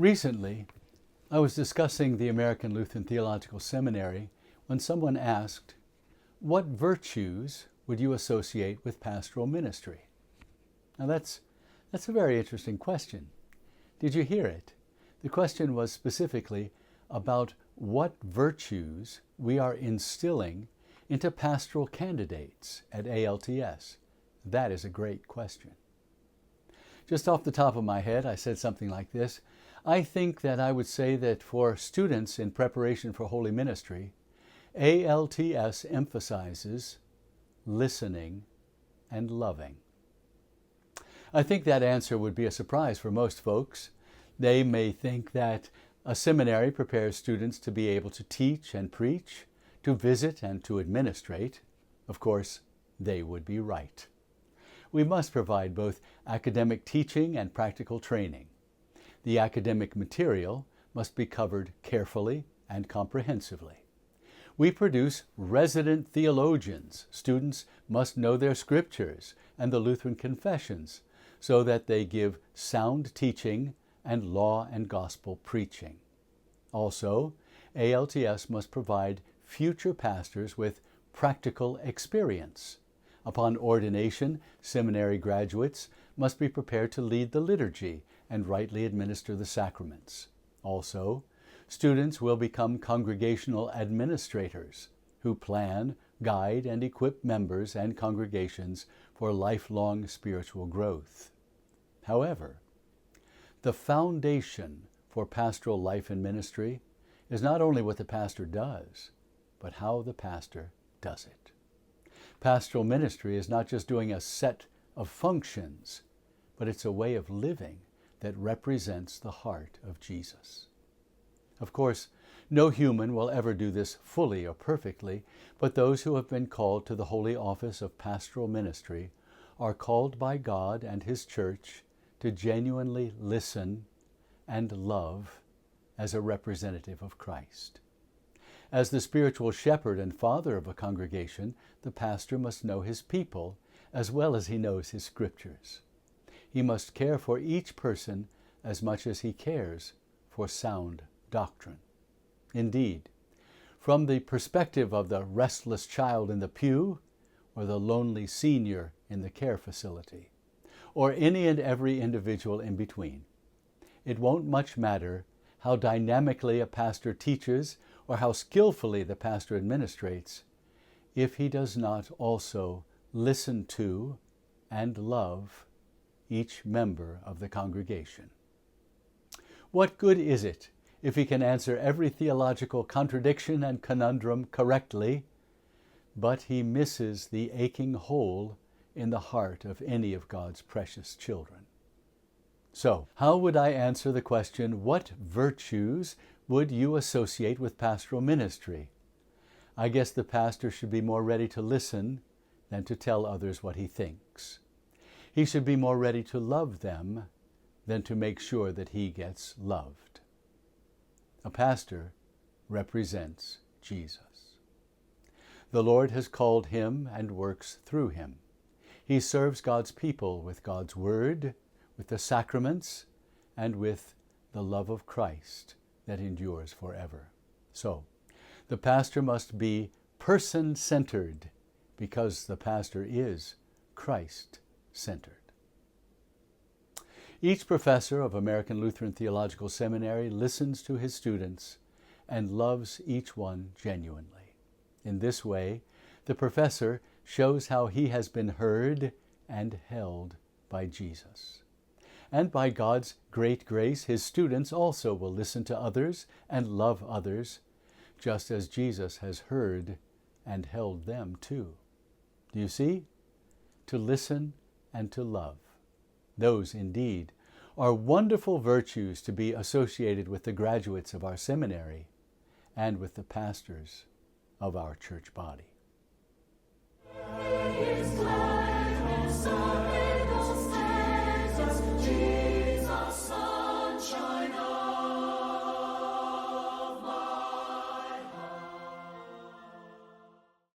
Recently, I was discussing the American Lutheran Theological Seminary when someone asked, "What virtues would you associate with pastoral ministry?" Now that's a very interesting question. Did you hear it? The question was specifically about what virtues we are instilling into pastoral candidates at ALTS. That is a great question. Just off the top of my head, I said something like this. I think that I would say that for students in preparation for holy ministry, ALTS emphasizes listening and loving. I think that answer would be a surprise for most folks. They may think that a seminary prepares students to be able to teach and preach, to visit and to administrate. Of course, they would be right. We must provide both academic teaching and practical training. The academic material must be covered carefully and comprehensively. We produce resident theologians. Students must know their scriptures and the Lutheran confessions so that they give sound teaching and law and gospel preaching. Also, ALTS must provide future pastors with practical experience. Upon ordination, seminary graduates must be prepared to lead the liturgy and rightly administer the sacraments. Also, students will become congregational administrators who plan, guide, and equip members and congregations for lifelong spiritual growth. However, the foundation for pastoral life and ministry is not only what the pastor does, but how the pastor does it. Pastoral ministry is not just doing a set of functions, but it's a way of living that represents the heart of Jesus. Of course, no human will ever do this fully or perfectly, but those who have been called to the holy office of pastoral ministry are called by God and His Church to genuinely listen and love as a representative of Christ. As the spiritual shepherd and father of a congregation, the pastor must know his people as well as he knows his scriptures. He must care for each person as much as he cares for sound doctrine. Indeed, from the perspective of the restless child in the pew, or the lonely senior in the care facility, or any and every individual in between, it won't much matter how dynamically a pastor teaches or how skillfully the pastor administrates, if he does not also listen to and love each member of the congregation. What good is it if he can answer every theological contradiction and conundrum correctly, but he misses the aching hole in the heart of any of God's precious children? So, how would I answer the question, what virtues would you associate with pastoral ministry? I guess the pastor should be more ready to listen than to tell others what he thinks. He should be more ready to love them than to make sure that he gets loved. A pastor represents Jesus. The Lord has called him and works through him. He serves God's people with God's word, with the sacraments, and with the love of Christ that endures forever. So, the pastor must be person-centered because the pastor is Christ-centered. Each professor of American Lutheran Theological Seminary listens to his students and loves each one genuinely. In this way, the professor shows how he has been heard and held by Jesus. And by God's great grace, his students also will listen to others and love others, just as Jesus has heard and held them too. Do you see? To listen and to love. Those, indeed, are wonderful virtues to be associated with the graduates of our seminary and with the pastors of our church body.